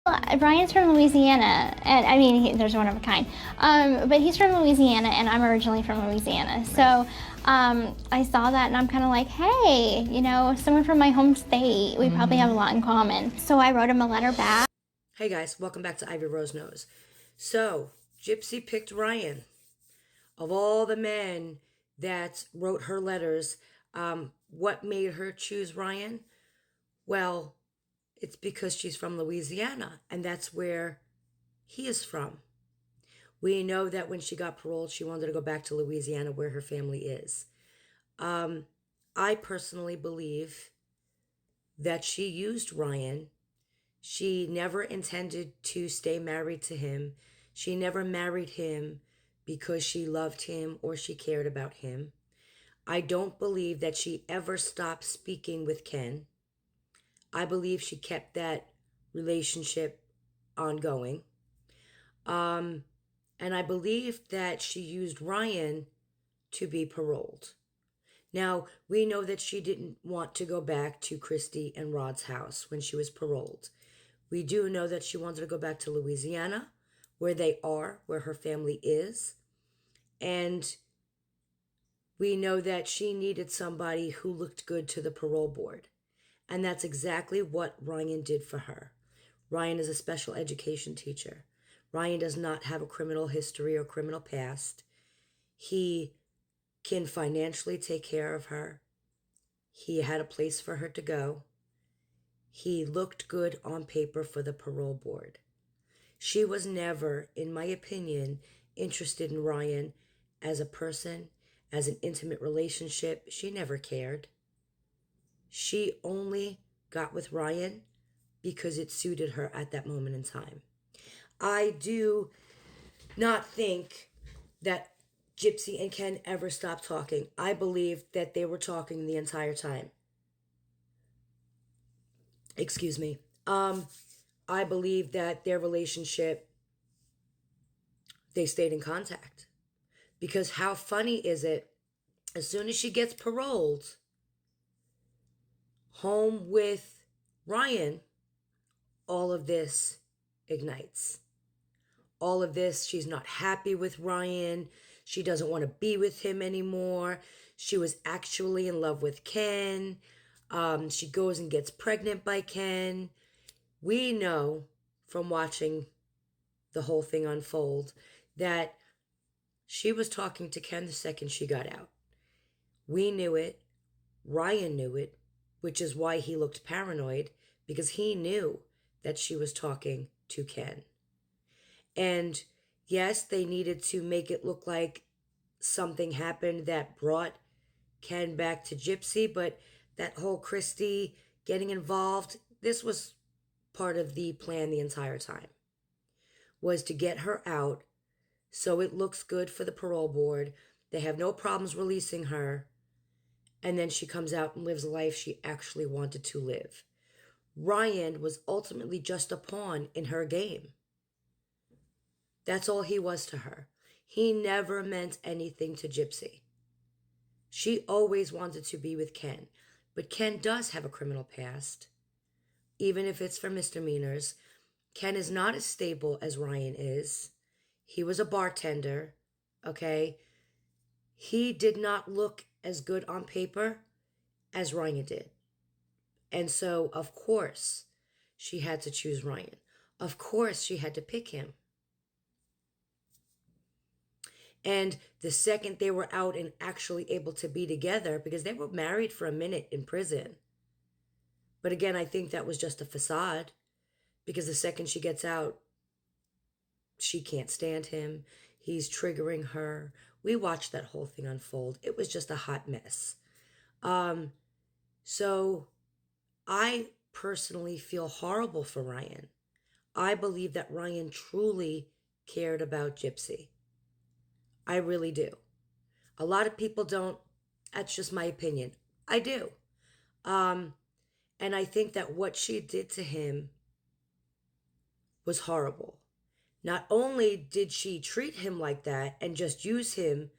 Ryan's from Louisiana, and I mean, there's one of a kind. But he's from Louisiana, and I'm originally from Louisiana. So I saw that, and I'm kind of like, hey, someone from my home state. We probably have a lot in common. So I wrote him a letter back. Hey guys, welcome back to Ivy Rose Knows. So, Gypsy picked Ryan. Of all the men that wrote her letters, what made her choose Ryan? Well, it's because she's from Louisiana, and that's where he is from. We know that when she got paroled, she wanted to go back to Louisiana where her family is. Um, I personally believe that she used Ryan. She never intended to stay married to him. She never married him because she loved him or she cared about him. I don't believe that she ever stopped speaking with Ken. I believe she kept that relationship ongoing. Um, and I believe that she used Ryan to be paroled. Now, we know that she didn't want to go back to Christy and Rod's house when she was paroled. We do know that she wanted to go back to Louisiana, where they are, where her family is. And we know that she needed somebody who looked good to the parole board. And that's exactly what Ryan did for her. Ryan is a special education teacher. Ryan does not have a criminal history or criminal past. He can financially take care of her. He had a place for her to go. He looked good on paper for the parole board. She was never, in my opinion, interested in Ryan as a person, as an intimate relationship. She never cared. She only got with Ryan because it suited her at that moment in time. I do not think that Gypsy and Ken ever stopped talking. I believe that they were talking the entire time. Excuse me. I believe that their relationship, they stayed in contact. Because how funny is it, as soon as she gets paroled, home with Ryan, all of this ignites. All of this, she's not happy with Ryan. She doesn't want to be with him anymore. She was actually in love with Ken. She goes and gets pregnant by Ken. We know from watching the whole thing unfold that she was talking to Ken the second she got out. We knew it. Ryan knew it, which is why he looked paranoid, because he knew that she was talking to Ken. And yes, they needed to make it look like something happened that brought Ken back to Gypsy, but that whole Christy getting involved, this was part of the plan the entire time, was to get her out so it looks good for the parole board. They have no problems releasing her. And then she comes out and lives a life she actually wanted to live. Ryan was ultimately just a pawn in her game. That's all he was to her. He never meant anything to Gypsy. She always wanted to be with Ken. But Ken does have a criminal past, even if it's for misdemeanors. Ken is not as stable as Ryan is. He was a bartender, okay? He did not look as good on paper as Ryan did. And so, of course, she had to choose Ryan. Of course, she had to pick him. And the second they were out and actually able to be together, because they were married for a minute in prison. But again, I think that was just a facade, because the second she gets out, she can't stand him. He's triggering her. We watched that whole thing unfold. It was just a hot mess. So I personally feel horrible for Ryan. I believe that Ryan truly cared about Gypsy. I really do. A lot of people don't. That's just my opinion. I do. Um, and I think that what she did to him was horrible. Not only did she treat him like that and just use him,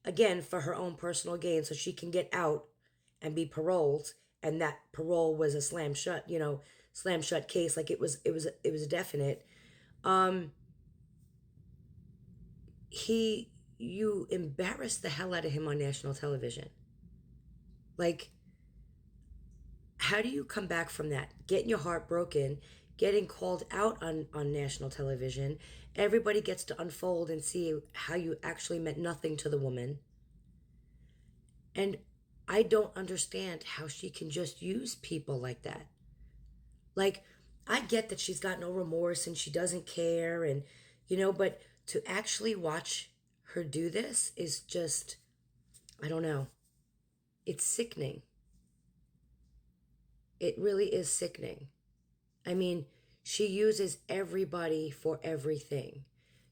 again, for her own personal gain so she can get out and be paroled and that parole was a slam shut, slam shut case, like it was definite. Um, you embarrassed the hell out of him on national television. Like, how do you come back from that? Getting your heart broken, getting called out on national television. Everybody gets to unfold and see how you actually meant nothing to the woman. And I don't understand how she can just use people like that. Like, I get that she's got no remorse and she doesn't care, and, but to actually watch her do this is just, I don't know. It's sickening. It really is sickening. I mean, she uses everybody for everything.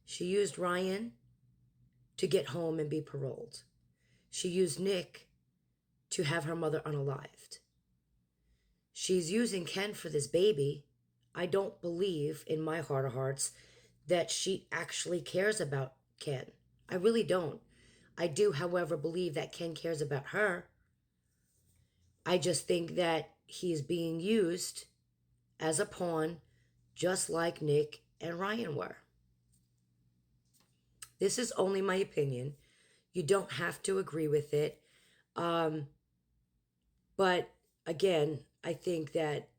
She used Ryan to get home and be paroled. She used Nick to have her mother unalived. She's using Ken for this baby. I don't believe in my heart of hearts that she actually cares about Ken. I really don't. I do, however, believe that Ken cares about her. I just think that he's being used as a pawn, just like Nick and Ryan were. This is only my opinion. You don't have to agree with it. But again, I think that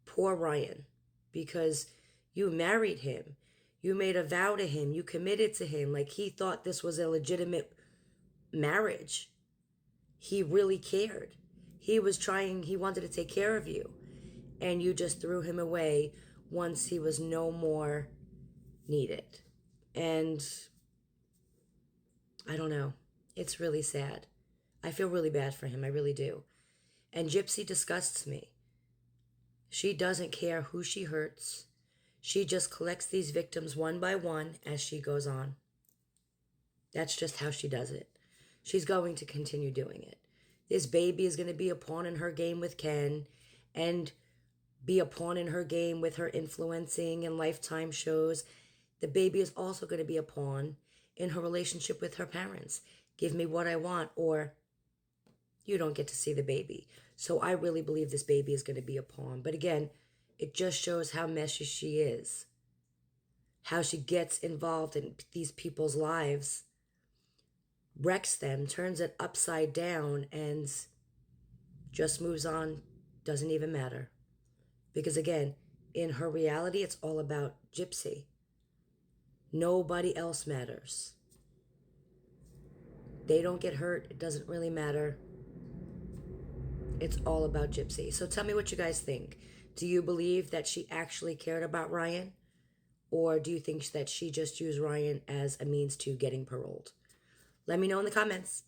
poor Ryan, because you married him, you made a vow to him, you committed to him, like he thought this was a legitimate marriage. He really cared. He wanted to take care of you. And you just threw him away once he was no more needed. And I don't know. It's really sad. I feel really bad for him. I really do. And Gypsy disgusts me. She doesn't care who she hurts. She just collects these victims one by one as she goes on. That's just how she does it. She's going to continue doing it. This baby is going to be a pawn in her game with Ken, and be a pawn in her game with her influencing and Lifetime shows. The baby is also going to be a pawn in her relationship with her parents. Give me what I want, or you don't get to see the baby. So I really believe this baby is going to be a pawn. But again, it just shows how messy she is. How she gets involved in these people's lives, wrecks them, turns it upside down, and just moves on. Doesn't even matter. Because again, in her reality, it's all about Gypsy. Nobody else matters. They don't get hurt. It doesn't really matter. It's all about Gypsy. So tell me what you guys think. Do you believe that she actually cared about Ryan? Or do you think that she just used Ryan as a means to getting paroled? Let me know in the comments.